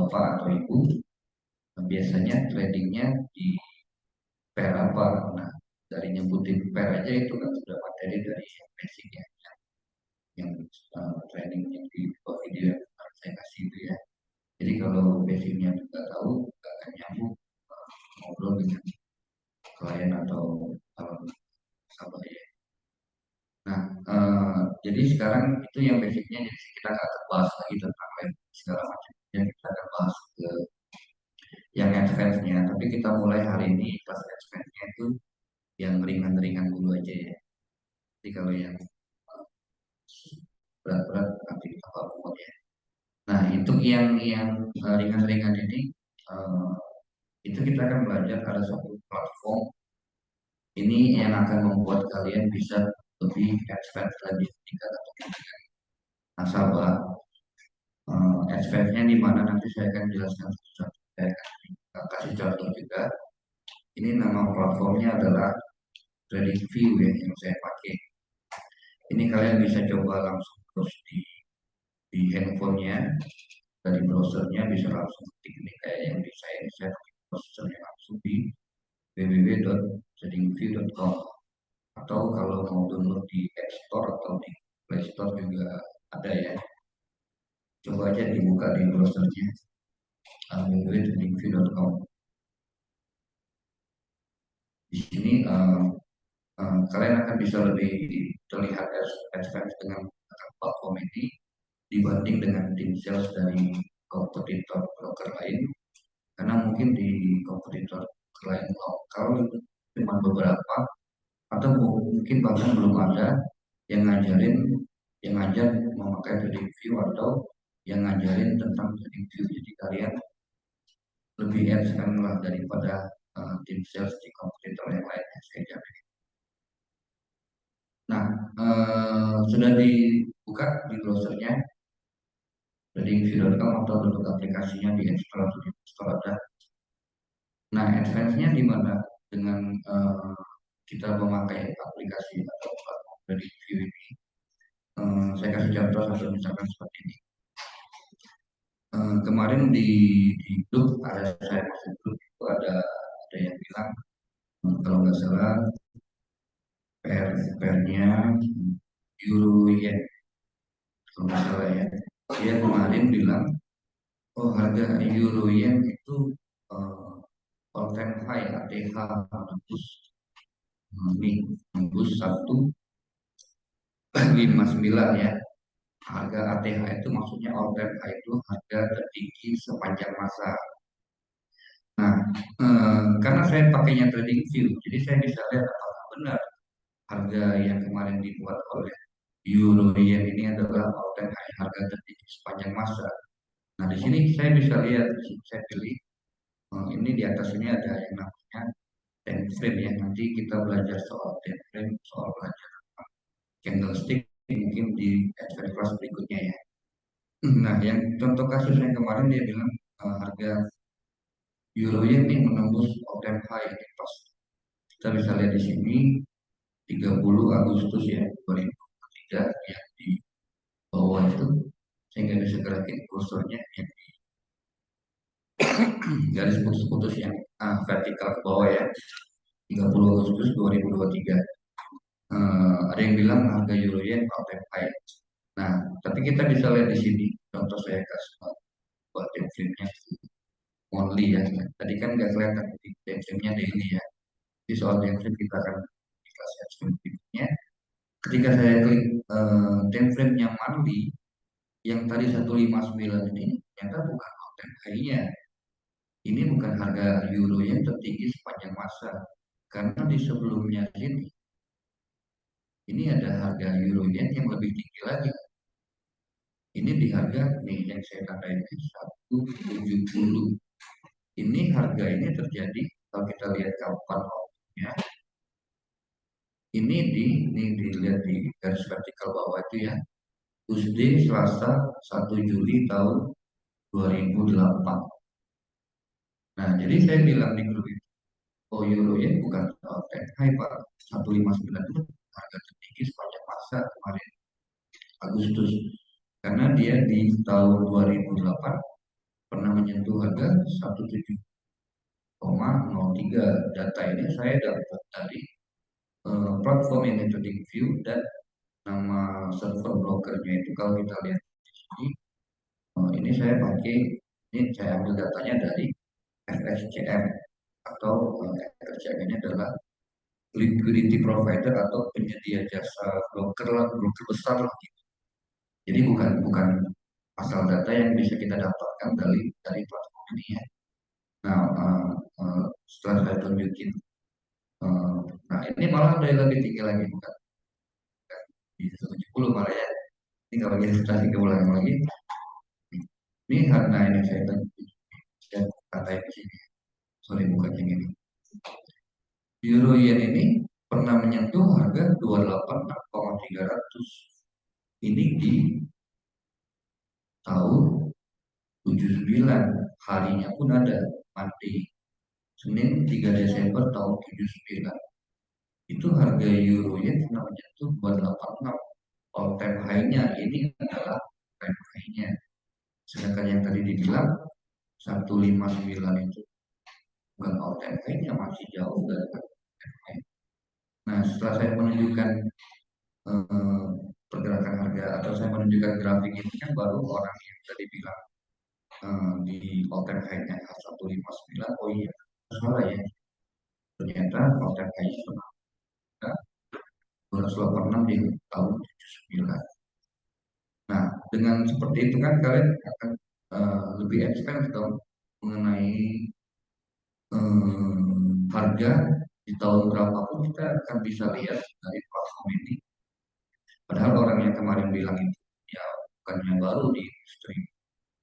bapak atau ibu, biasanya tradingnya di pair apa. Nah, dari nyebutin pair aja itu kan sudah materi dari yang basic ya, yang training yang di bawah video yang saya kasih itu ya. Jadi kalau basicnya nggak tahu, nggak akan nyambung ngobrol dengan klien atau sahabat ya. Nah, jadi sekarang itu yang basicnya, jadi kita nggak akan bahas lagi tentang web segala macam. Jadi kita akan bahas ke yang advance-nya. Tapi kita mulai hari ini kelas advance-nya itu yang ringan-ringan dulu aja ya. Jadi kalau yang berat-berat nanti kita bahas ya. Nah, itu yang ringan-ringan ini eh, itu kita akan belajar ada satu platform ini yang akan membuat kalian bisa lebih advance lagi ketika ketemu dengan nasabah. Advance-nya di mana nanti saya akan jelaskan satu-satu. Saya akan kasih contoh juga. Ini nama platformnya adalah TradingView ya, yang saya pakai. Ini kalian bisa coba langsung terus di handphonenya, dari browsernya bisa langsung ketik ini kayak yang di saya browsernya langsung di www.tradingview.com, atau kalau mau download di App Store atau di Play Store juga ada ya. Coba aja dibuka di browsernya www.tradingview.com. Di sini kalian akan bisa lebih terlihat advance dengan platform ini dibanding dengan tim sales dari kompetitor broker lain, karena mungkin di kompetitor lain lokal itu cuma beberapa atau mungkin bahkan belum ada yang ngajarin yang ngajar memakai TradingView atau yang ngajarin tentang TradingView. Jadi kalian lebih advance lah daripada tim sales di kompetitor yang lainnya, saya jamin. Nah, sudah dibuka di browsernya tradingview.com atau download aplikasinya di install atau di install ada. Nah, advance-nya di mana dengan kita memakai aplikasi atau platform TradingView ini. Saya kasih contoh satu misalkan seperti ini. Kemarin di grup ada saya masuk grup itu ada yang bilang kalau nggak salah pairnya euro yen kalau nggak salah ya. Dia kemarin bilang, oh harga euro yen itu uh, all time high ATH menembus menembus 159 ya. Harga ATH itu maksudnya all time high itu harga tertinggi sepanjang masa. Nah, karena saya pakainya trading view, jadi saya bisa lihat apakah benar harga yang kemarin dibuat oleh euro yen ini adalah all time high, harga tertinggi sepanjang masa. Nah, di sini saya bisa lihat, di sini saya pilih ini di atas ini ada yang namanya time frame ya. Nanti kita belajar soal time frame, soal belajar candlestick mungkin di advance class berikutnya ya. Nah, yang contoh kasus yang kemarin dia bilang harga euro yen ini menembus all time high di pas. Kita bisa lihat di sini 30 Agustus ya 2023 yang di bawah itu saya nggak bisa gerakin kursornya yang garis putus-putus yang vertikal ke bawah ya 30 Agustus 2023. Ada yang bilang harga euro yen all time high. Nah, tapi kita bisa lihat di sini contoh saya kasih buat template-nya only ya. Tadi kan nggak kelihatan di template-nya daily ya. Di soal template kita akan di kelas berikutnya. Ketika saya klik template-nya monthly yang tadi 159 ini ternyata bukan all time high-nya. Ini bukan harga euro yang tertinggi sepanjang masa. Karena di sebelumnya ini ada harga euro yen yang lebih tinggi lagi. Ini di harga nih yang saya tanda ini 170. Ini harga ini terjadi kalau kita lihat kapan waktunya. Ini dilihat di garis vertikal bawah itu ya. Tuesday Selasa 1 Juli tahun 2008. Nah, jadi saya bilang di grup itu, oh euro yen bukan all time high Pak. 159 itu harga tertinggi sepanjang masa kemarin Agustus. Karena dia di tahun 2008 pernah menyentuh harga 17,03. Data ini saya dapat dari platform yang trading view, dan nama server brokernya itu kalau kita lihat di sini, ini saya pakai, ini saya ambil datanya dari FXCM, atau FXCM ini adalah liquidity provider atau penyedia jasa broker lah, broker besar lah. Jadi bukan bukan asal data yang bisa kita dapatkan dari platform ini ya. Nah, setelah saya tunjukin, eh, nah ini malah udah lebih tinggi lagi, bukan di 170 malah ya. Tinggal lagi tadi ke ulang lagi. Ini harga ini saya tunjukin kata di sini. Sorry, bukan yang ini. Euro yen ini pernah menyentuh harga 286,300. Ini di tahun 79, harinya pun ada mati Senin 3 Desember tahun 79. Itu harga euro yen pernah menyentuh 286. All time high-nya ini adalah all time high-nya. Sedangkan yang tadi dibilang 159 itu bukan all time high-nya, masih jauh dari all time high. Nah, setelah saya menunjukkan eh, pergerakan harga, atau saya menunjukkan grafik ini, kan baru orang yang tadi bilang di all time high-nya 159. Oh iya, salah ya. Ternyata all time high-nya pernah 286 di tahun 79. Nah, dengan seperti itu kan kalian akan lebih expand dong mengenai harga di tahun berapapun kita akan bisa lihat dari platform ini. Padahal orang yang kemarin bilang itu ya bukannya baru di industri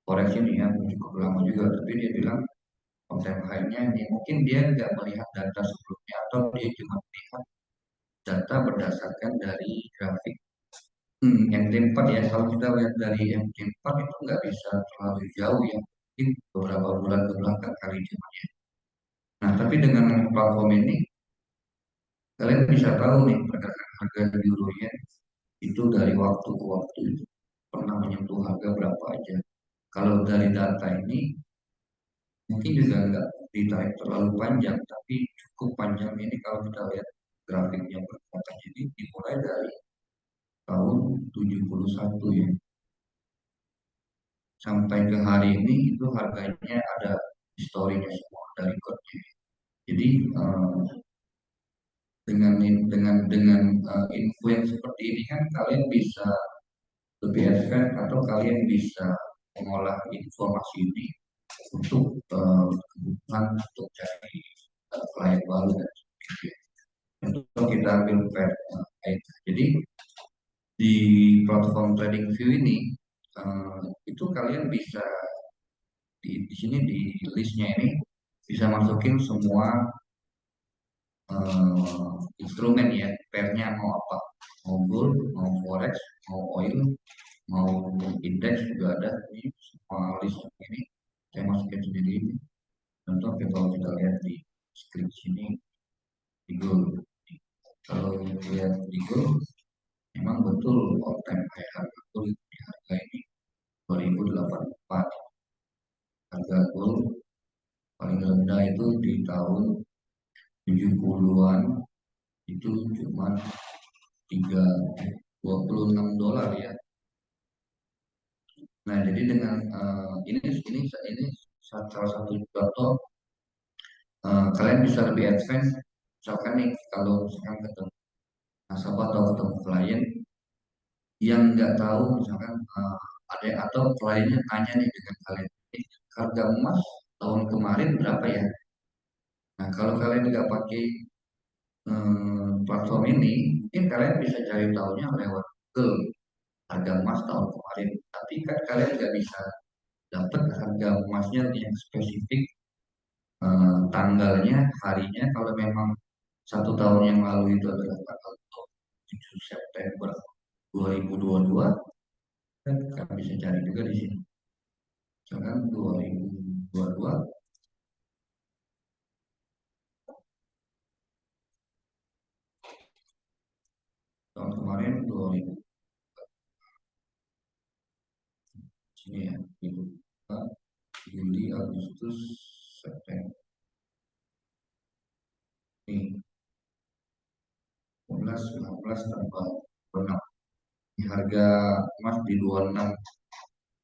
forex ini ya, cukup lama juga, tapi dia bilang konten high-nya ini mungkin dia nggak melihat data sebelumnya, atau dia cuma melihat data berdasarkan dari grafik MT4 ya. Kalau kita lihat dari MT4 itu nggak bisa terlalu jauh ya, mungkin beberapa bulan ke belakang kali dia. Nah, tapi dengan platform ini kalian bisa tahu nih pergerakan harga euro yen itu dari waktu ke waktu itu pernah menyentuh harga berapa aja. Kalau dari data ini mungkin juga nggak ditarik terlalu panjang, tapi cukup panjang ini kalau kita lihat grafiknya pergerakan. Jadi dimulai dari tahun 71 ya, sampai ke hari ini itu harganya ada historinya semua, ada recordnya. Jadi dengan info yang seperti ini kan kalian bisa lebih advance, atau kalian bisa mengolah informasi ini untuk kebutuhan untuk cari klien baru dan sebagainya. Untuk kita ambil jadi di platform TradingView ini itu kalian bisa di sini di listnya ini bisa masukin semua instrumen ya, pairnya mau apa, mau gold, mau forex, mau oil, mau indeks juga ada. Ini semua list ini saya masukin sendiri ini. Contoh kalau kita lihat di screen sini di gold, kalau lihat di gold memang betul all time high harga gold di harga ini 2084. Harga gold paling rendah itu di tahun 70-an itu cuma 3 $26 ya. Nah, jadi dengan ini salah satu contoh kalian bisa lebih advance. Misalkan nih kalau misalkan ketemu nasabah atau ketemu klien yang nggak tahu, misalkan ada atau kliennya tanya nih dengan kalian, harga emas tahun kemarin berapa ya? Nah, kalau kalian nggak pakai platform ini, mungkin kalian bisa cari tahunya lewat Google harga emas tahun kemarin. Tapi kan kalian nggak bisa dapat harga emasnya yang spesifik, tanggalnya, harinya. Kalau memang 1 tahun yang lalu itu adalah tanggal 7 September 2022, kan kalian bisa cari juga di sini. Misalkan 2022, tahun kemarin 2000 sini ya, gitu. Juli, Agustus, September. Nih, 11, 19 tambah 26. Harga emas di 26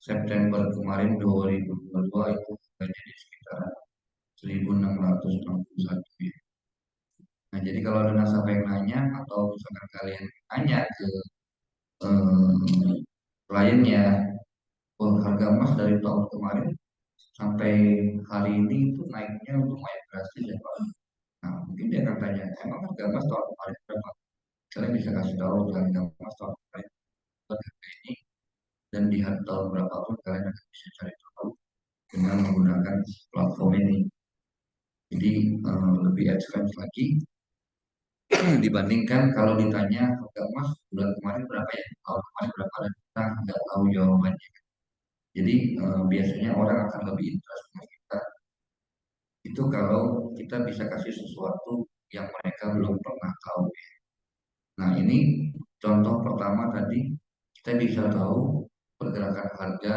September kemarin 2022 itu harganya di sekitar 1661 ya. Nah, jadi kalau ada nasabah yang nanya atau misalkan kalian tanya ke eh, kliennya, oh harga emas dari tahun kemarin sampai hari ini itu naiknya lumayan drastis ya Pak. Nah, mungkin dia akan tanya, emang harga emas tahun kemarin berapa? Kalian bisa kasih tahu harga emas tahun kemarin harga ini dan di tahun berapapun kalian akan bisa cari tahu dengan menggunakan platform ini. Jadi lebih advance lagi dibandingkan kalau ditanya harga emas bulan kemarin berapa ya, tahun kemarin berapa dan kita nggak tahu jawabannya. Jadi biasanya orang akan lebih interest dengan kita itu kalau kita bisa kasih sesuatu yang mereka belum pernah tahu. Nah ini contoh pertama tadi kita bisa tahu pergerakan harga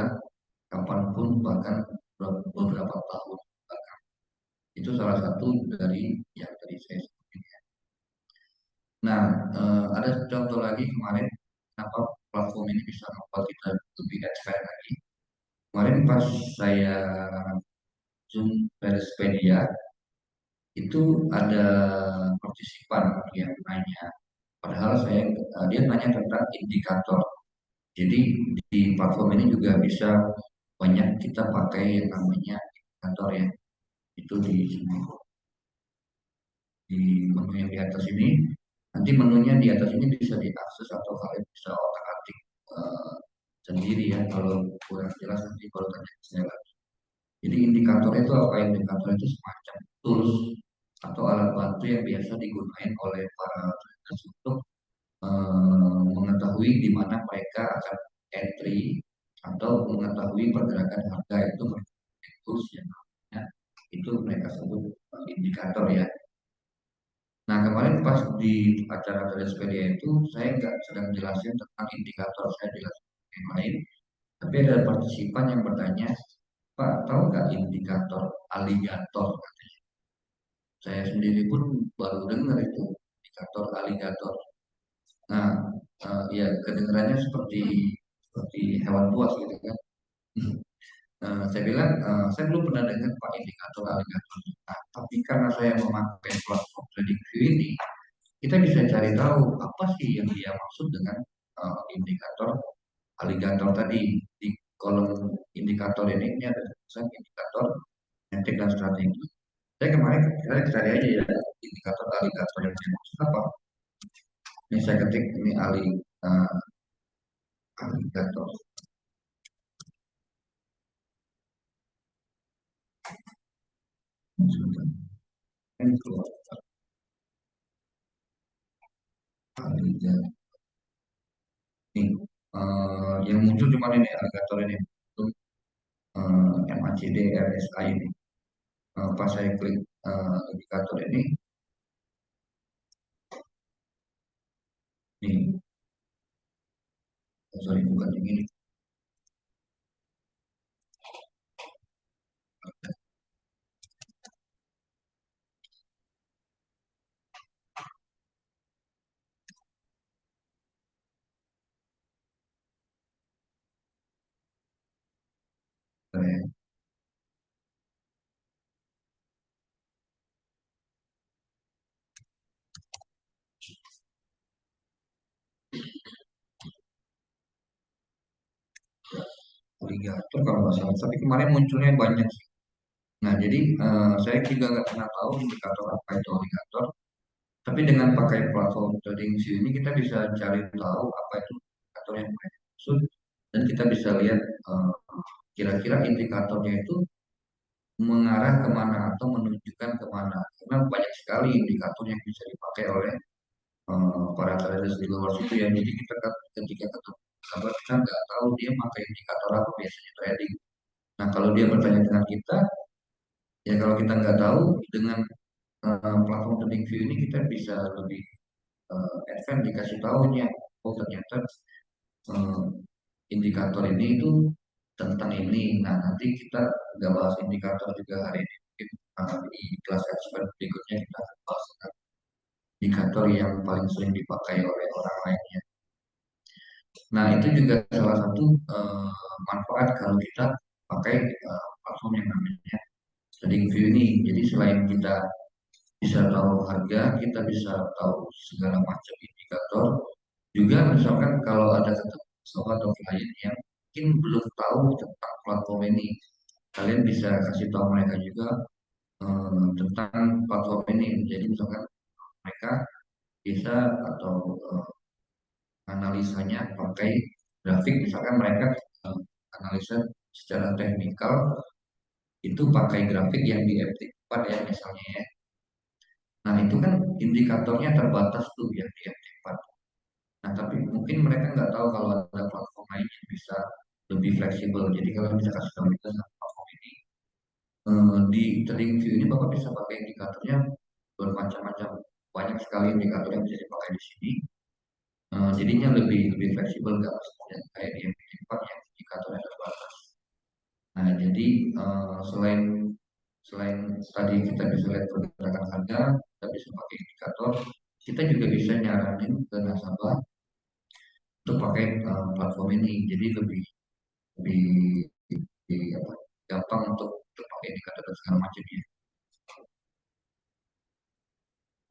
kapanpun bahkan beberapa tahun. Itu salah satu dari yang tadi saya sebutkan. Nah, ada contoh lagi kemarin kenapa platform ini bisa membuat kita lebih advance lagi. Kemarin pas saya Zoom Perespedia itu ada partisipan yang nanya, padahal dia nanya tentang indikator. Jadi di platform ini juga bisa banyak kita pakai yang namanya indikator ya. Itu di sini di menu yang di atas ini. Nanti menunya di atas ini bisa diakses atau kalian bisa otak-atik sendiri ya. Kalau kurang jelas nanti kalau tanya ke saya lagi. Jadi indikator itu apa? Indikator itu semacam tools atau alat bantu yang biasa digunakan oleh para traders untuk mengetahui di mana mereka akan entry atau mengetahui pergerakan harga itu menggunakan tools yang namanya itu mereka sebut indikator ya. Nah, kemarin pas di acara Transpedia itu, saya nggak sedang jelasin tentang indikator, saya jelaskan yang lain. Tapi ada partisipan yang bertanya, Pak, tahu nggak indikator aligator? Saya sendiri pun baru dengar itu, indikator aligator. Nah, ya kedengarannya seperti hewan buas gitu kan. Saya bilang, saya belum pernah dengar Pak indikator aligator. Nah, tapi karena saya memakai platform TradingView ini, kita bisa cari tahu apa sih yang dia maksud dengan indikator aligator tadi. Di kolom indikator ini ada tulisan indikator teknik dan strategi. Saya kemarin kita cari aja ya indikator aligator yang dia maksud apa. Ini saya ketik ini uh, aligator. Ini keluar aligator. Ini yang muncul cuma ini aligator ini. Itu MACD RSI ini. Pas saya klik indikator ini, nih, sorry bukan yang ini. Alligator kalau nggak salah. Tapi kemarin munculnya banyak sih. Nah, jadi saya juga nggak pernah tahu indikator apa itu alligator. Tapi dengan pakai platform trading view ini kita bisa cari tahu apa itu indikator yang mereka maksud dan kita bisa lihat kira-kira indikatornya itu mengarah kemana atau menunjukkan kemana. Karena banyak sekali indikator yang bisa dipakai oleh para traders di luar situ ya. Jadi kita ketika ketemu sahabat kita nggak tahu dia pakai indikator apa biasanya trading. Nah, kalau dia bertanya dengan kita, ya kalau kita nggak tahu dengan platform TradingView ini kita bisa lebih advance dikasih tahunya. Oh ternyata uh, indikator ini itu tentang ini. Nah, nanti kita nggak bahas indikator juga hari ini. Mungkin di kelas expert berikutnya kita akan bahas tentang indikator yang paling sering dipakai oleh orang lainnya. Nah, itu juga salah satu manfaat kalau kita pakai platform yang namanya TradingView ini. Jadi selain kita bisa tahu harga, kita bisa tahu segala macam indikator. Juga misalkan kalau ada ketemu sobat atau klien yang mungkin belum tahu tentang platform ini, kalian bisa kasih tahu mereka juga tentang platform ini. Jadi misalkan mereka bisa atau analisanya pakai grafik, misalkan mereka analisa secara teknikal itu pakai grafik yang di FT4 ya misalnya ya. Nah itu kan indikatornya terbatas tuh yang di FT4. Nah tapi mungkin mereka nggak tahu kalau ada platform lain yang bisa lebih fleksibel. Jadi kalau bisa kasih tahu kita tentang platform ini, di TradingView ini Bapak bisa pakai indikatornya bermacam-macam, banyak sekali indikator yang bisa dipakai di sini. Jadinya lebih lebih fleksibel nggak seperti kayak di MP4 yang indikatornya terbatas. Nah jadi selain selain tadi kita bisa lihat pergerakan harga, kita bisa pakai indikator, kita juga bisa nyaranin ke nasabah untuk pakai platform ini. Jadi lebih lebih, lebih apa, gampang untuk pakai indikator dan segala macamnya.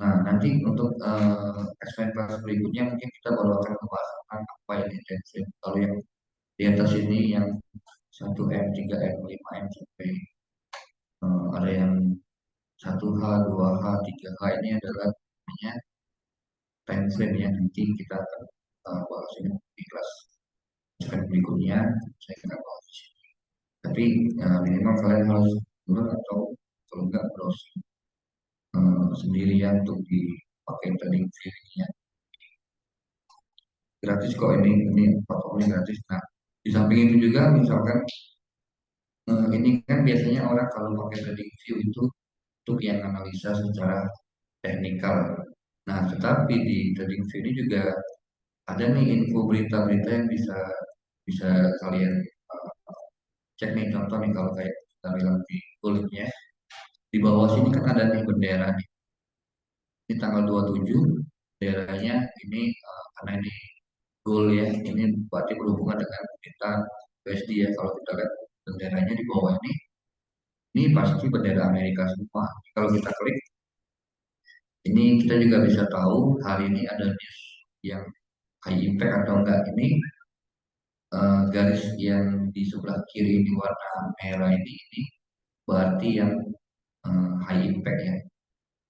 Nah, nanti untuk explain kelas berikutnya mungkin kita baru akan membahas tentang apa yang intensif. Kalau yang di atas ini yang 1M, 3M, 5M sampai ada yang 1H, 2H, 3H ini adalah namanya time frame ya. Nanti kita akan bahas ini di kelas explain berikutnya. Saya akan bahas di sini. Tapi minimal kalian harus turun atau kalau enggak browsing sendirian untuk dipakai trading view-nya. Gratis kok ini platformnya gratis. Nah, di samping itu juga misalkan ini kan biasanya orang kalau pakai trading view itu untuk yang analisa secara teknikal. Nah, tetapi di trading view ini juga ada nih info berita-berita yang bisa bisa kalian cek nih, contoh nih kalau kayak kita bilang di kulitnya di bawah sini kan ada nih bendera nih. Ini tanggal 27 benderanya ini karena ini goal ya, ini berarti berhubungan dengan kita USD ya. Kalau kita lihat benderanya di bawah ini pasti bendera Amerika semua. Kalau kita klik, ini kita juga bisa tahu hari ini ada news yang high impact atau enggak. Ini garis yang di sebelah kiri ini warna merah ini berarti yang high impact ya.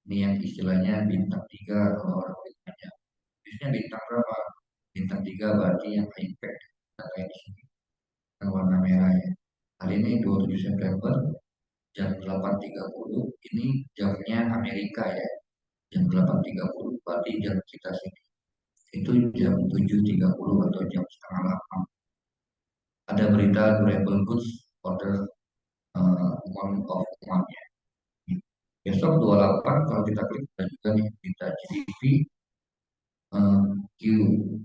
Ini yang istilahnya bintang 3 kalau orang bertanya. Biasanya bintang berapa? Bintang 3 berarti yang high impact. Kita lihat di sini yang warna merah ya. Hari ini 27 September jam 8.30 ini jamnya Amerika ya. Jam 8.30 berarti jam kita sini. Itu jam 7.30 atau jam setengah 8. Ada berita durable goods order month of month ya. Besok 28 kalau kita klik ada juga nih berita GDP Q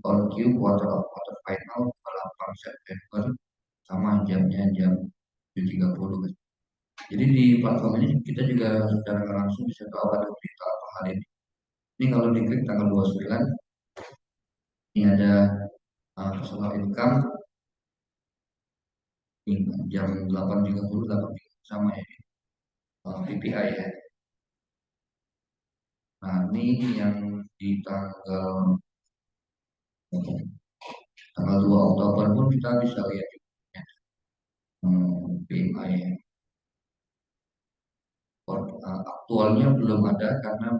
on Q quarter of quarter final 8 September sama jamnya jam 7.30. Jadi di platform ini kita juga secara langsung bisa tahu ada berita apa hari ini. Ini kalau diklik tanggal 29, ini ada personal income ini jam 8.30 sama ya, PPI ya. Nah ini yang di tanggal 2 Oktober pun kita bisa lihat ya, PMI ya. Aktualnya belum ada karena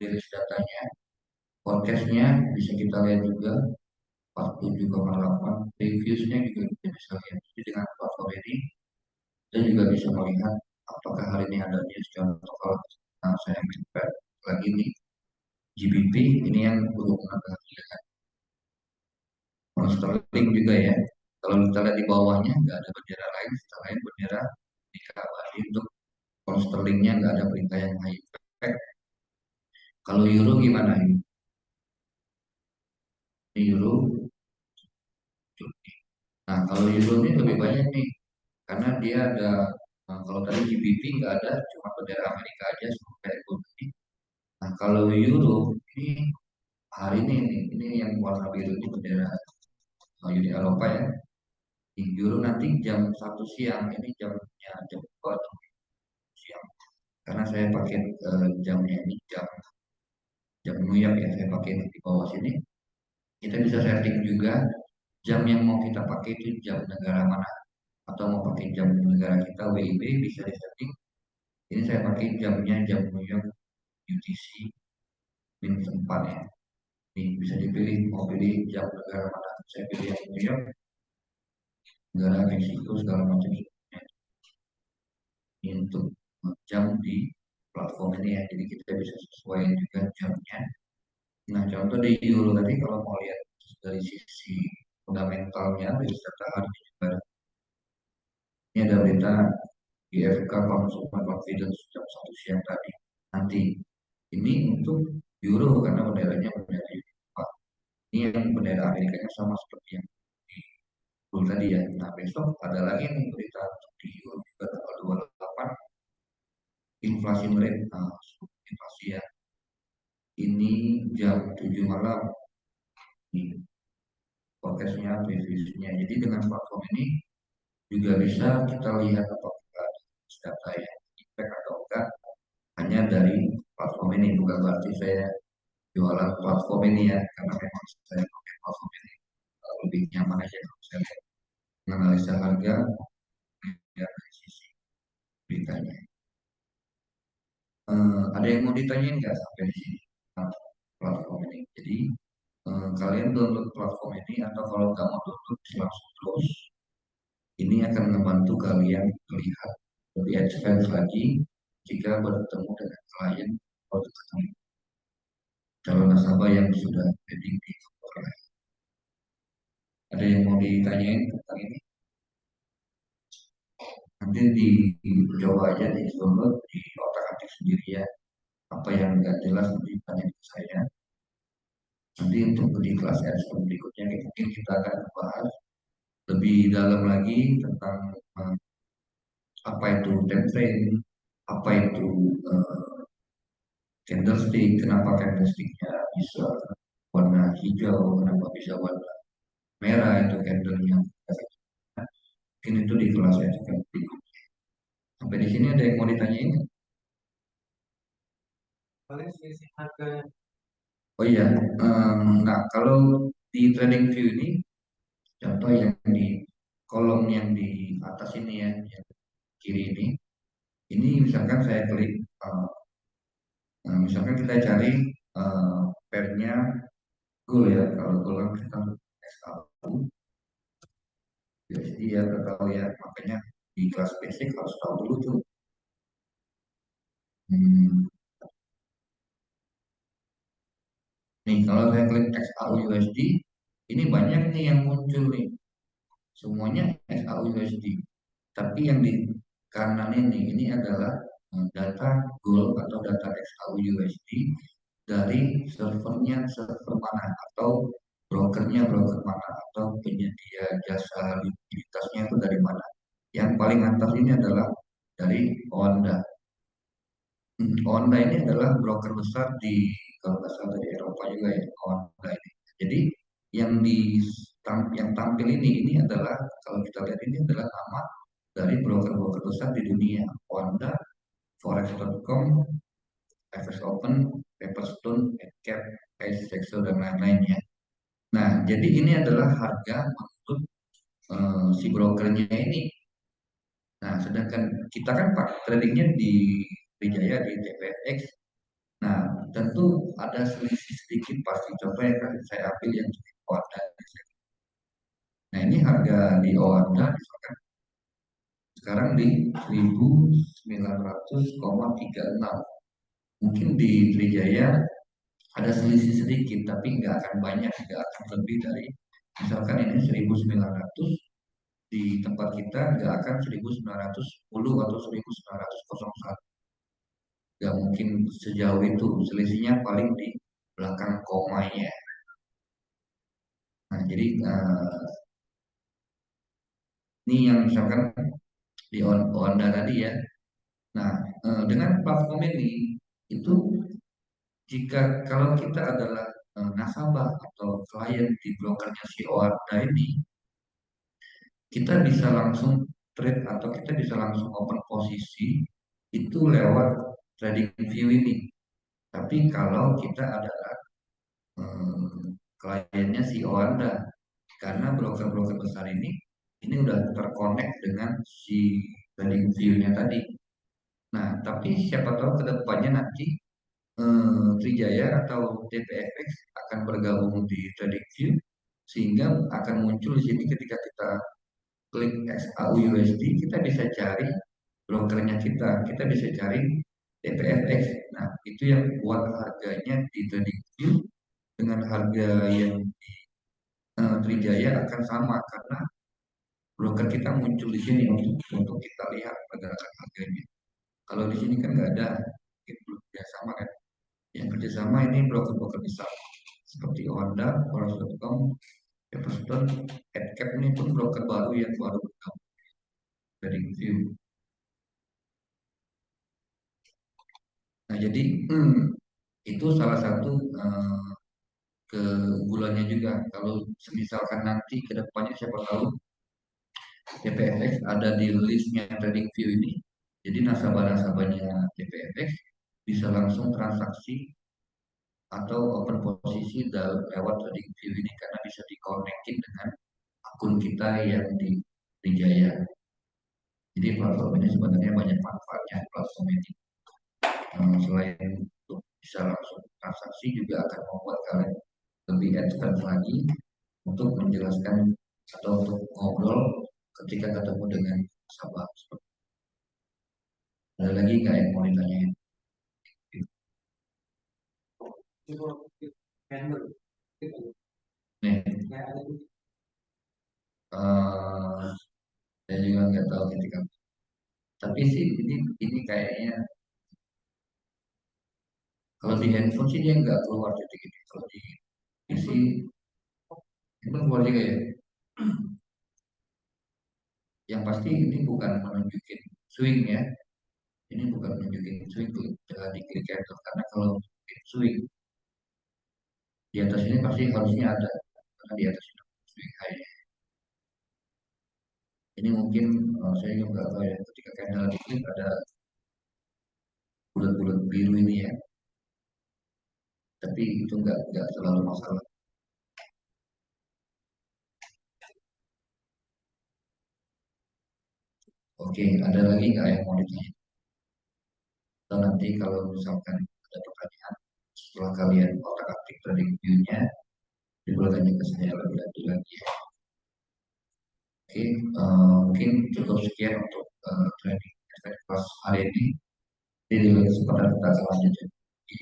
rilis datanya. Forecastnya bisa kita lihat juga 47,8. Reviewsnya juga kita bisa lihat. Jadi dengan platform ini kita juga bisa melihat apakah hari ini ada news contoh kalau saya ambil lagi nih GBP ini yang berhubungan dengan sterling juga ya. Kalau kita lihat di bawahnya nggak ada bendera lain selain bendera DKI. Untuk pound sterlingnya nggak ada berita yang high impact. Kalau euro gimana ini? Euro Nah, kalau euro ini lebih banyak nih, karena dia ada, kalau tadi GBP nggak ada, cuma bendera Amerika aja sampai tadi. Nah, kalau euro ini hari ini yang warna biru ini bendera Uni Eropa ya. Di euro nanti jam 1 siang, ini jam 2 siang. Karena saya pakai jamnya ini jam New York ya, saya pakai di bawah sini. Kita bisa setting juga jam yang mau kita pakai itu jam negara mana, atau mau pakai jam negara kita WIB bisa di setting. Ini saya pakai jam New York UTC -4 ya. Ini bisa dipilih mau pilih jam negara mana. Saya pilih yang New York, negara Meksiko segala macam. Ini untuk jam di platform ini ya. Jadi kita bisa sesuaikan juga jamnya. Nah, contoh di Euro tadi kalau mau lihat dari sisi fundamentalnya, dari data hari juga ini ada berita IFK Consumer Confidence jam 1 siang tadi. Nanti ini untuk Euro karena benderanya bendera Eropa. Ini yang bendera Amerikanya sama seperti yang di Euro tadi ya. Nah, besok ada lagi nih berita untuk di Euro juga tanggal 28 inflasi rate, inflasi ya. Ini jam 7 malam. Ini forecastnya, previsinya. Jadi dengan platform ini juga bisa kita lihat apakah ada data yang impact atau enggak hanya dari platform ini. Bukan berarti saya jualan platform ini ya, karena memang saya pakai platform ini lebih nyaman aja kalau saya menganalisa harga ya, dari sisi beritanya. Ada yang mau ditanyain nggak sampai di sini tentang platform ini? Jadi kalian download platform ini atau kalau nggak mau download langsung terus. Ini akan membantu kalian melihat lebih advance lagi jika bertemu dengan klien atau dengan calon nasabah yang sudah trading di online. Ada yang mau ditanyain tentang ini? Nanti dicoba aja di download di otak atik sendiri ya. Apa yang nggak jelas nanti tanya ke saya. Nanti untuk di kelas ekspor berikutnya mungkin kita akan bahas lebih dalam lagi tentang apa itu time frame, apa itu candlestick, kenapa candlesticknya bisa warna hijau, kenapa bisa warna merah itu candlenya. Mungkin itu di kelas saya juga berikutnya. Sampai di sini ada yang mau ditanyain? Oh iya, nah kalau di trading view ini, contoh yang di kolom yang di atas ini ya, yang kiri ini misalkan saya klik, misalkan kita cari pairnya gold ya, kalau gold kan kita SAU, jadi ya tahu ya, makanya di kelas basic harus tahu dulu tuh. Hmm, Nih kalau saya klik XAU USD, ini banyak nih yang muncul nih, semuanya XAU USD. Tapi yang di kanan ini adalah data gold atau data XAU USD dari server mana atau broker mana atau penyedia jasa likuiditasnya itu dari mana. Yang paling atas ini adalah dari Onda. Onda ini adalah broker besar di, kalau nggak salah dari Eropa juga ya, Onda ini. Jadi yang yang tampil ini adalah, kalau kita lihat ini adalah nama dari broker-broker besar di dunia. Onda, Forex.com, FX Open, Paperstone, Medcap, Ice Sexo dan lain-lainnya. Nah, jadi ini adalah harga menurut si brokernya ini. Nah, sedangkan kita kan pakai tradingnya di Wijaya di TPX. Nah, tentu ada selisih sedikit pasti. Contohnya kan saya ambil yang di Owanda. Nah, ini harga di Owanda misalkan sekarang di 1900,36. Mungkin di Trijaya ada selisih sedikit, tapi nggak akan banyak, nggak akan lebih dari misalkan ini 1900, di tempat kita nggak akan 1910 atau 1901. Nggak mungkin sejauh itu, selisihnya paling di belakang komanya. Nah, jadi Ini yang misalkan di Onda tadi ya. Nah, dengan platform ini itu jika kalau kita adalah nasabah atau klien di brokernya si Onda ini, kita bisa langsung trade atau kita bisa langsung open posisi itu lewat trading view ini. Tapi kalau kita adalah kliennya si Onda, karena broker-broker besar ini udah terkonek dengan si trading view-nya tadi. Nah, tapi siapa tahu ke depannya nanti Trijaya atau TPFX akan bergabung di trading view sehingga akan muncul di sini ketika kita klik XAUUSD kita bisa cari brokernya kita bisa cari TPFX. Nah, itu yang buat harganya di trading view dengan harga yang Trijaya akan sama karena broker kita muncul di sini untuk kita lihat pergerakan harganya. Kalau di sini kan nggak ada, mungkin belum kerjasama kan. Yang kerjasama ini broker-broker besar seperti Honda, Forex.com, Paperstone, Adcap ini pun broker baru yang baru bergabung dari View. Nah jadi itu salah satu keunggulannya juga. Kalau misalkan nanti ke depannya siapa tahu TPFX ada di listnya trading view ini. Jadi nasabah-nasabahnya TPFX bisa langsung transaksi atau open posisi lewat trading view ini karena bisa dikonekin dengan akun kita yang di Jaya. Jadi platform ini sebenarnya banyak manfaatnya platform ini. Selain untuk bisa langsung transaksi juga akan membuat kalian lebih advance lagi untuk menjelaskan atau untuk ngobrol ketika ketemu dengan nasabah. Ada lagi nggak yang mau ditanyain? Nih, saya juga nggak tahu ketika. Tapi sih ini kayaknya kalau di handphone sih dia nggak keluar titik ini. Kalau di PC itu keluar juga ya. Yang pasti ini bukan menunjukin swing ya. Ini bukan menunjukin swing tuh di klik cancel karena kalau menunjukin swing di atas ini pasti harusnya ada karena di atas itu swing high. Ini mungkin saya juga nggak tahu ya ketika candle diklik ada bulat-bulat biru ini ya. Tapi itu nggak selalu masalah. Oke, ada lagi nggak yang mau ditanya? Atau nanti kalau misalkan ada pertanyaan setelah kalian otak atik trading view-nya, boleh tanya ke saya lebih lanjut lagi ya. Oke, mungkin cukup sekian untuk training efek kelas hari ini. Jadi di kesempatan kita selanjutnya di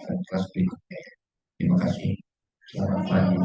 efek kelas berikutnya. Ya. Terima kasih. Selamat pagi.